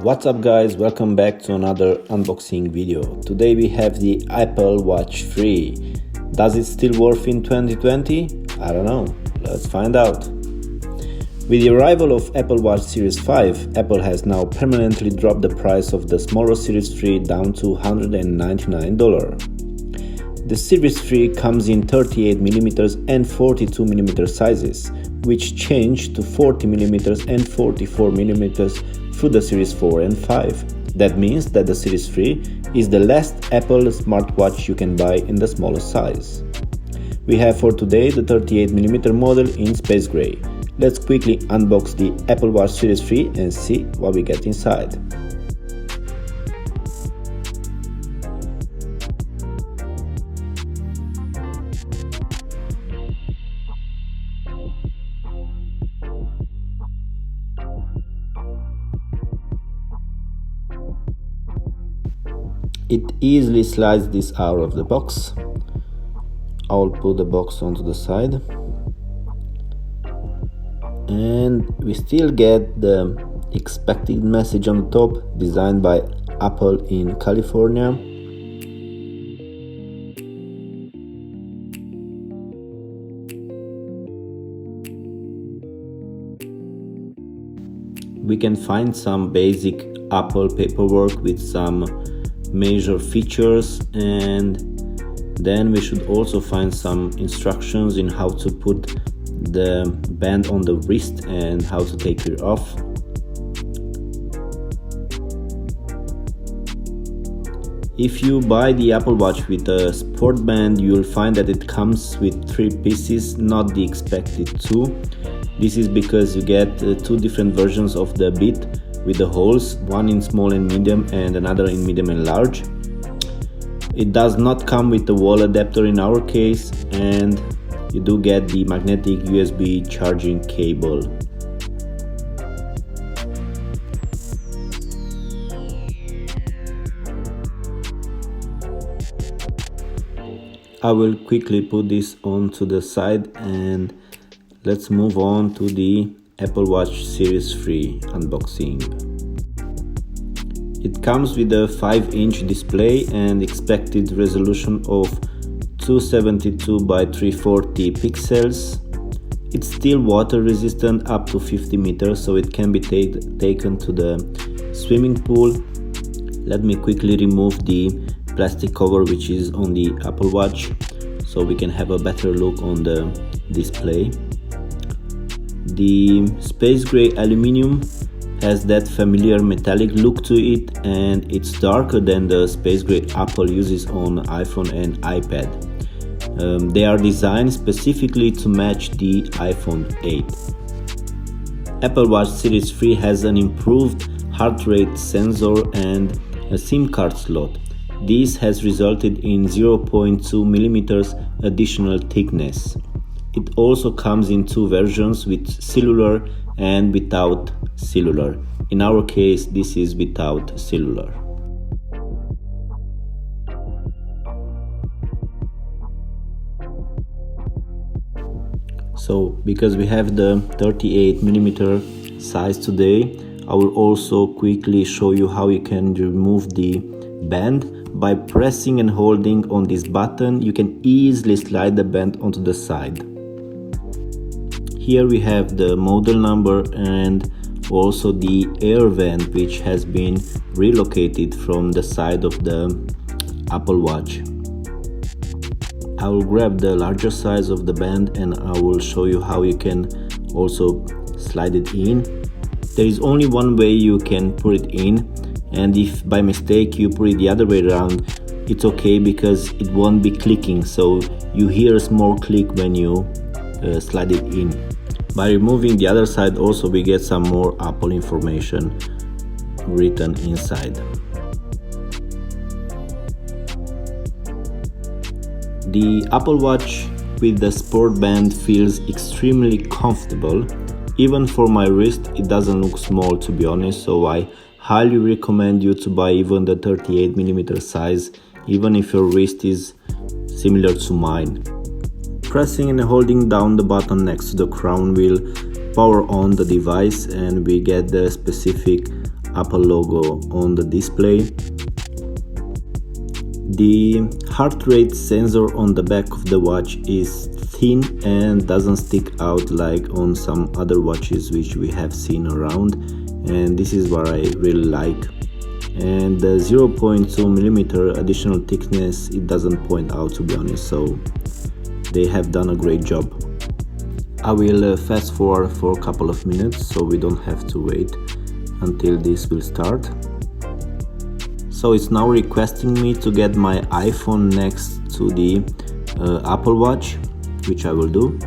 What's up guys, welcome back to another unboxing video. Today we have the Apple Watch 3. Does it still work in 2020? I don't know, let's find out. With the arrival of Apple Watch Series 5, Apple has now permanently dropped the price of the smaller Series 3 down to $199. The Series 3 comes in 38mm and 42mm sizes, which changed to 40mm and 44mm through the Series 4 and 5. That means that the Series 3 is the last Apple smartwatch you can buy in the smallest size. We have for today the 38mm model in space gray. Let's quickly unbox the Apple Watch Series 3 and see what we get inside. It easily slides this out of the box. I'll put the box onto the side. And we still get the expected message on the top, designed by Apple in California. We can find some basic Apple paperwork with some major features, and then we should also find some instructions in how to put the band on the wrist and how to take it off. If you buy the Apple Watch with a sport band, you will find that it comes with 3 pieces, not the expected 2. This is because you get 2 different versions of the bit with the holes, one in small and medium and another in medium and large. It does not come with the wall adapter in our case, and you do get the magnetic USB charging cable. I will quickly put this onto the side and let's move on to the Apple Watch Series 3 unboxing. It comes with a 5-inch display and expected resolution of 272 by 340 pixels. It's still water resistant up to 50 meters, so it can be taken to the swimming pool. Let me quickly remove the plastic cover which is on the Apple Watch so we can have a better look on the display. The space gray aluminum has that familiar metallic look to it, and it's darker than the space gray Apple uses on iPhone and iPad. They are designed specifically to match the iPhone 8. Apple Watch Series 3 has an improved heart rate sensor and a SIM card slot. This has resulted in 0.2mm additional thickness. It also comes in 2 versions, with cellular and without cellular. In our case, this is without cellular. So, because we have the 38mm size today, I will also quickly show you how you can remove the band. By pressing and holding on this button, you can easily slide the band onto the side. Here we have the model number and also the air vent, which has been relocated from the side of the Apple Watch. I will grab the larger size of the band and I will show you how you can also slide it in. There is only one way you can put it in, and if by mistake you put it the other way around, it's okay because it won't be clicking, so you hear a small click when you slide it in. By removing the other side also we get some more Apple information written inside. The Apple Watch with the sport band feels extremely comfortable. Even for my wrist it doesn't look small, to be honest, so I highly recommend you to buy even the 38mm size, even if your wrist is similar to mine. Pressing and holding down the button next to the crown will power on the device and we get the specific Apple logo on the display. The heart rate sensor on the back of the watch is thin and doesn't stick out like on some other watches which we have seen around, and this is what I really like. And the 0.2 millimeter additional thickness, it doesn't point out, to be honest, so they have done a great job. I will fast forward for a couple of minutes so we don't have to wait until this will start. So it's now requesting me to get my iPhone next to the Apple Watch, which I will do.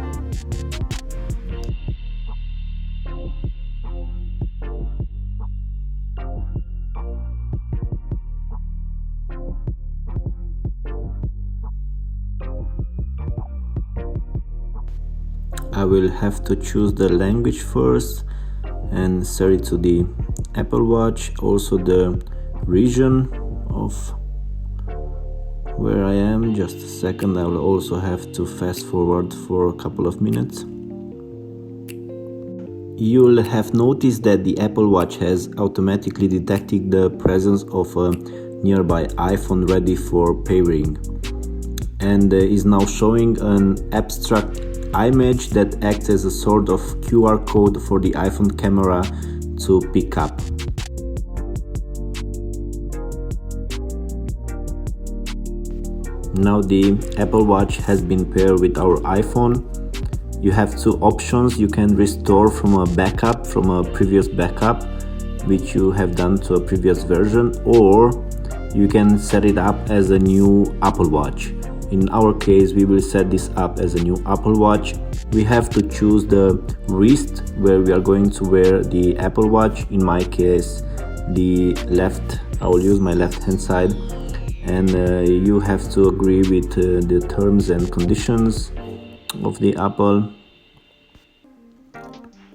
I will have to choose the language first and set it to the Apple Watch, also the region of where I am. Just a second, I will also have to fast forward for a couple of minutes. You'll have noticed that the Apple Watch has automatically detected the presence of a nearby iPhone ready for pairing, and is now showing an abstract image that acts as a sort of QR code for the iPhone camera to pick up. Now the Apple Watch has been paired with our iPhone. You have two options. You can restore from a backup, from a previous backup which you have done to a previous version, or you can set it up as a new Apple Watch. In our case, we will set this up as a new Apple Watch. We have to choose the wrist where we are going to wear the Apple Watch. In my case, the left. I will use my left hand side, and you have to agree with the terms and conditions of the Apple.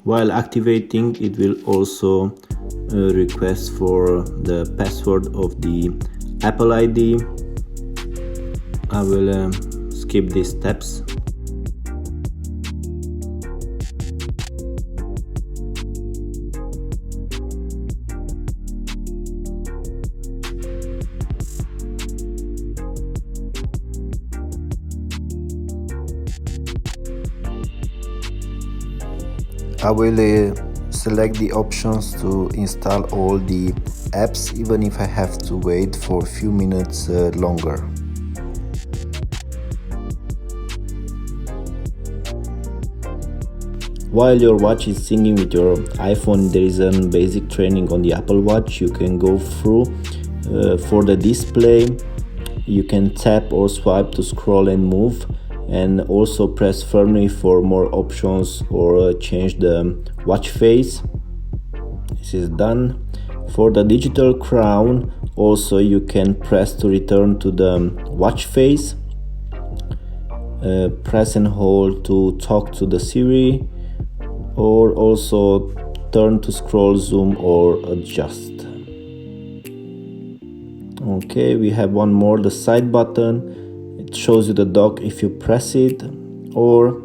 While activating, it will also request for the password of the Apple ID. I will skip these steps. I will select the options to install all the apps, even if I have to wait for a few minutes longer. While your watch is syncing with your iPhone, there is a basic training on the Apple Watch you can go through. For the display, you can tap or swipe to scroll and move, and also press firmly for more options or change the watch face. This is done. For the digital crown, also you can press to return to the watch face. Press and hold to talk to the Siri, or also turn to scroll, zoom or adjust. Okay, we have one more, the side button. It shows you the dock if you press it, or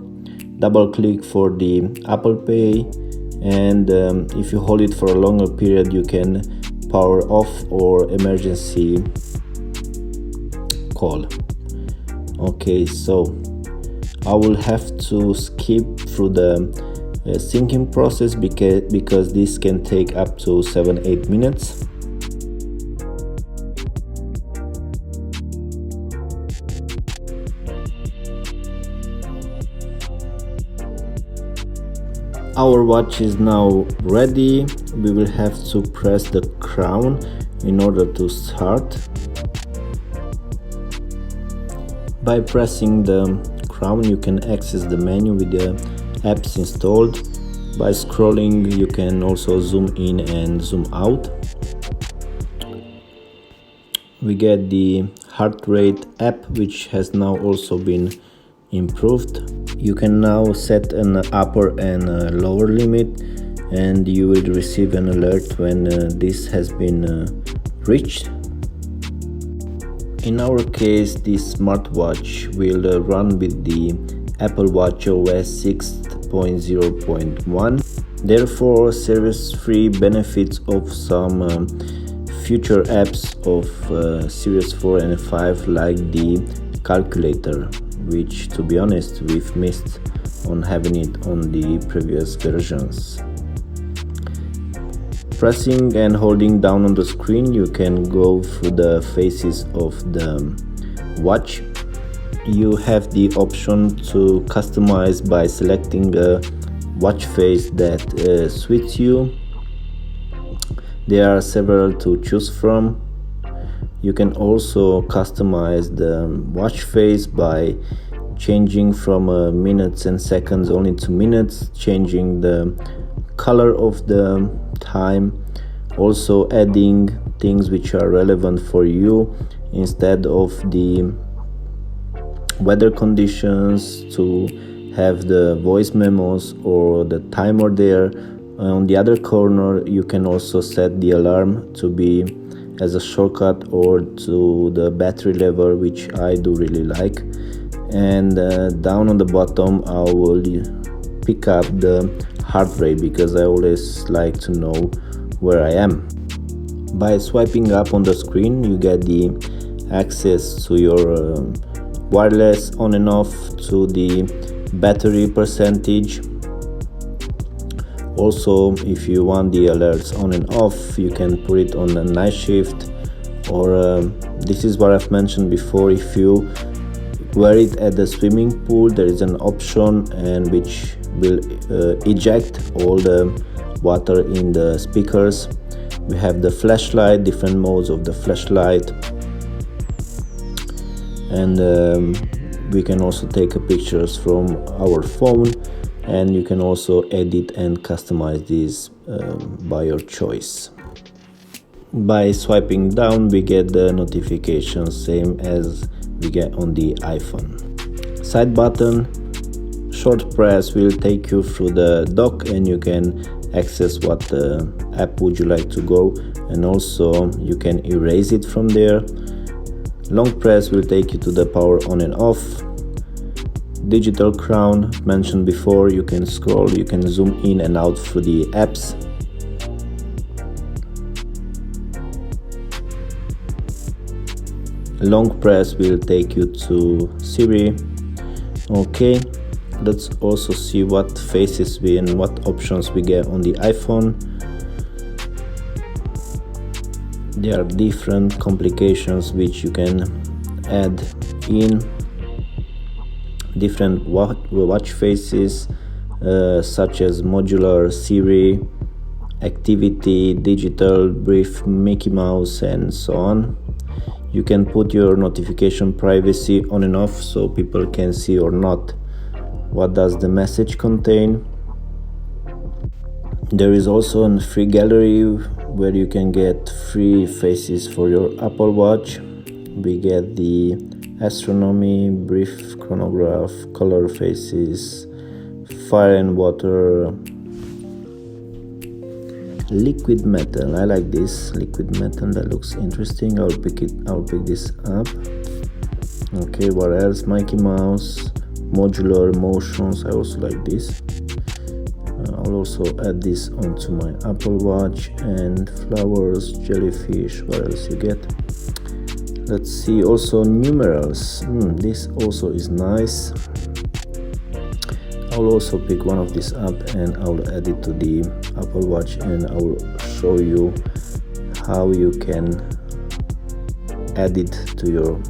double click for the Apple Pay, and if you hold it for a longer period you can power off or emergency call. Okay, so I will have to skip through the syncing process because this can take up to 7-8 minutes. Our watch is now ready. We will have to press the crown in order to start. By pressing the crown you can access the menu with the apps installed. By scrolling you can also zoom in and zoom out. We get the heart rate app, which has now also been improved. You can now set an upper and a lower limit, and you will receive an alert when this has been reached. In our case, this smartwatch will run with the Apple Watch OS 6.0.1. Therefore, service-free benefits of some future apps of Series 4 and 5, like the calculator, which, to be honest, we've missed on having it on the previous versions. Pressing and holding down on the screen, you can go through the faces of the watch. You have the option to customize by selecting a watch face that suits you. There are several to choose from. You can also customize the watch face by changing from minutes and seconds only to minutes, changing the color of the time, also adding things which are relevant for you instead of the weather conditions, to have the voice memos or the timer there. On the other corner, you can also set the alarm to be as a shortcut, or to the battery level, which I do really like. And down on the bottom, I will pick up the heart rate, because I always like to know where I am. By swiping up on the screen, you get the access to your wireless on and off, to the battery percentage. Also, if you want the alerts on and off, you can put it on a night shift, or this is what I've mentioned before, if you wear it at the swimming pool, there is an option and which will eject all the water in the speakers. We have the flashlight, different modes of the flashlight, and we can also take pictures from our phone, and you can also edit and customize these by your choice. By swiping down, we get the notifications, same as we get on the iPhone. Side button, short press will take you through the dock, and you can access what app would you like to go, and also you can erase it from there. Long press will take you to the power on and off. Digital crown, mentioned before, you can scroll, you can zoom in and out through the apps. Long press will take you to Siri. Okay, let's also see what faces we and what options we get on the iPhone. There are different complications which you can add in, different watch faces, such as modular, Siri, activity, digital, brief, Mickey Mouse, and so on. You can put your notification privacy on and off, so people can see or not what does the message contain. There is also a free gallery where you can get free faces for your Apple Watch. We get the astronomy, brief chronograph, color faces, fire and water, liquid metal. I like this liquid metal, that looks interesting. I'll pick this up. Okay, what else? Mickey Mouse, modular motions, I also like this. I'll also add this onto my Apple Watch. And flowers, jellyfish, what else you get? Let's see, also numerals. This also is nice. I'll also pick one of these up and I'll add it to the Apple Watch, and I'll show you how you can add it to your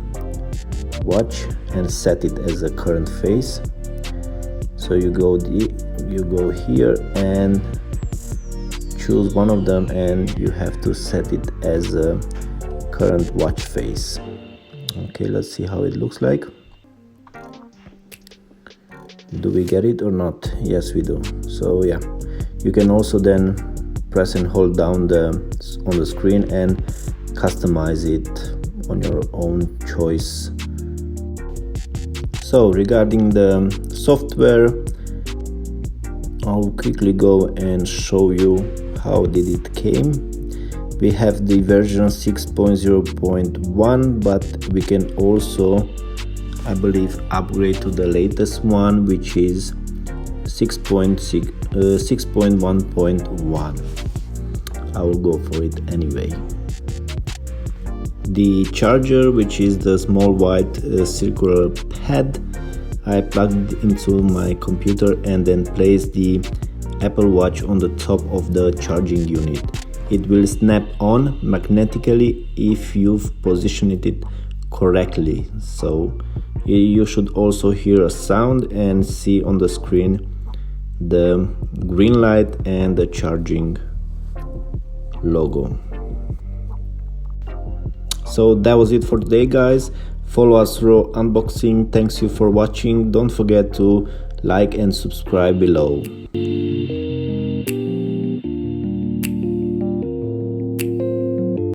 watch and set it as a current face. So you go here and choose one of them, and you have to set it as a current watch face. Okay, let's see how it looks like. Do we get it or not? Yes, we do. So yeah, you can also then press and hold down on the screen and customize it on your own choice. So regarding the software, I'll quickly go and show you how did it came. We have the version 6.0.1, but we can also, I believe, upgrade to the latest one, which is 6.0.6. 6.1.1. I will go for it anyway. The charger, which is the small white circular pad, I plugged into my computer and then placed the Apple Watch on the top of the charging unit. It will snap on magnetically if you've positioned it correctly. So you should also hear a sound and see on the screen the green light and the charging logo. So that was it for today, guys. Follow us through unboxing. Thanks you for watching. Don't forget to like and subscribe below.